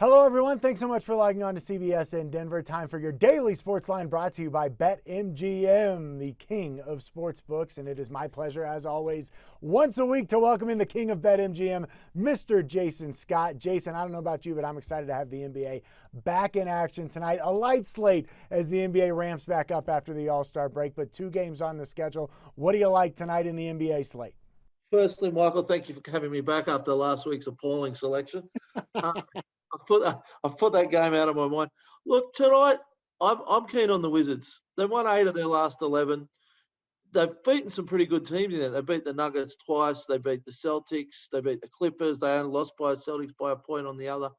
Hello, everyone. Thanks so much for logging on to CBSN Denver. Time for your daily sports line brought to you by BetMGM, the king of sports books. And it is my pleasure, as always, once a week to welcome in the king of BetMGM, Mr. Jason Scott. Jason, I don't know about you, but I'm excited to have the NBA back in action tonight. A light slate as the NBA ramps back up after the All-Star break, but 2 games on the schedule. What do you like tonight in the NBA slate? Firstly, Michael, thank you for having me back after last week's appalling selection. I've put that game out of my mind. Look, tonight, I'm keen on the Wizards. They've won 8 of their last 11. They've beaten some pretty good teams in there. They beat the Nuggets twice. They beat the Celtics. They beat the Clippers. They only lost by Celtics by a point on the other.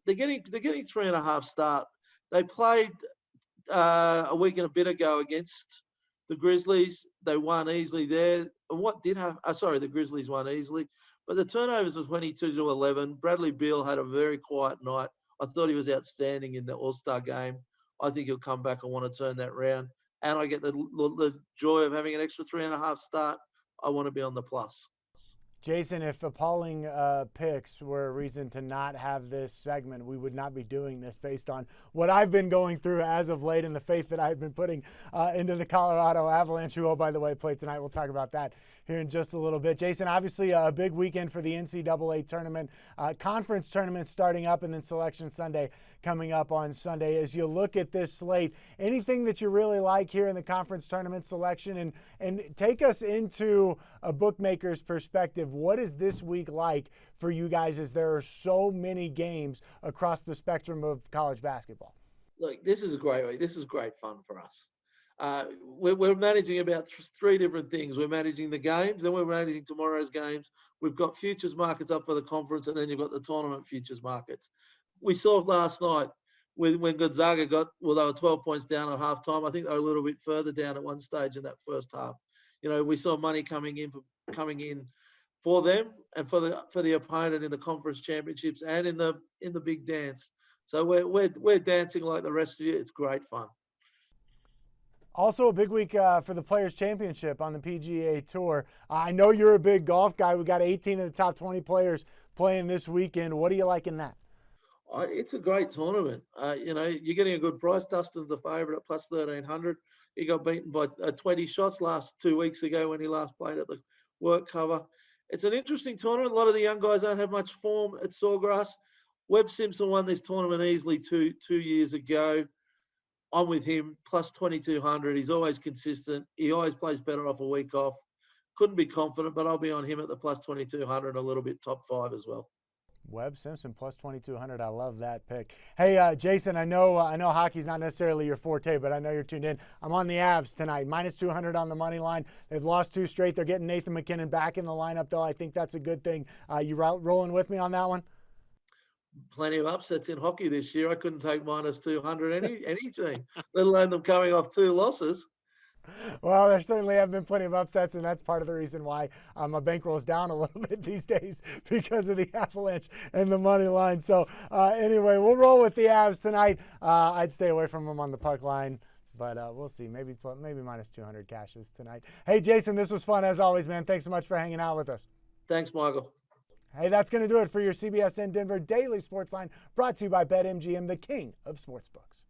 They're getting 3.5 start. They played a week and a bit ago against the Grizzlies. They won easily there. And what did happen? The Grizzlies won easily. But the turnovers was 22-11. Bradley Beal had a very quiet night. I thought he was outstanding in the All-Star game. I think he'll come back. I want to turn that round. And I get the joy of having an extra 3.5 start. I want to be on the plus. Jason, if appalling picks were a reason to not have this segment, we would not be doing this based on what I've been going through as of late and the faith that I've been putting into the Colorado Avalanche, who, oh, by the way, play tonight. We'll talk about that here in just a little bit. Jason, obviously a big weekend for the NCAA tournament, conference tournament starting up, and then Selection Sunday coming up on Sunday. As you look at this slate, anything that you really like here in the conference tournament selection, and take us into a bookmaker's perspective. What is this week like for you guys as there are so many games across the spectrum of college basketball? Look, this is a great week. This is great fun for us. We're managing about 3 different things. We're managing the games, then we're managing tomorrow's games. We've got futures markets up for the conference, and then you've got the tournament futures markets. We saw last night when Gonzaga they were 12 points down at halftime. I think they were a little bit further down at one stage in that first half. We saw money coming in for them and for the opponent in the conference championships and in the big dance. So we're dancing like the rest of you. It's great fun. Also a big week for the Players' Championship on the PGA Tour. I know you're a big golf guy. We got 18 of the top 20 players playing this weekend. What do you like in that? It's a great tournament. You're getting a good price. Dustin's the favourite at plus 1,300. He got beaten by 20 shots last 2 weeks ago when he last played at the Work Cover. It's an interesting tournament. A lot of the young guys don't have much form at Sawgrass. Webb Simpson won this tournament easily two years ago. I'm with him, plus 2,200. He's always consistent. He always plays better off a week off. Couldn't be confident, but I'll be on him at the plus 2,200, a little bit top 5 as well. Webb Simpson plus 2,200. I love that pick. Hey, Jason, I know hockey's not necessarily your forte, but I know you're tuned in. I'm on the Avs tonight, minus 200 on the money line. They've lost 2 straight. They're getting Nathan McKinnon back in the lineup, though. I think that's a good thing. You rolling with me on that one? Plenty of upsets in hockey this year. I couldn't take minus 200 any team, let alone them coming off 2 losses. Well, there certainly have been plenty of upsets, and that's part of the reason why my bankroll is down a little bit these days because of the Avalanche and the money line. So anyway, we'll roll with the Avs tonight. I'd stay away from them on the puck line, but we'll see. Maybe minus 200 cashes tonight. Hey, Jason, this was fun as always, man. Thanks so much for hanging out with us. Thanks, Michael. Hey, that's going to do it for your CBSN Denver Daily Sports Line, brought to you by BetMGM, the king of sportsbooks.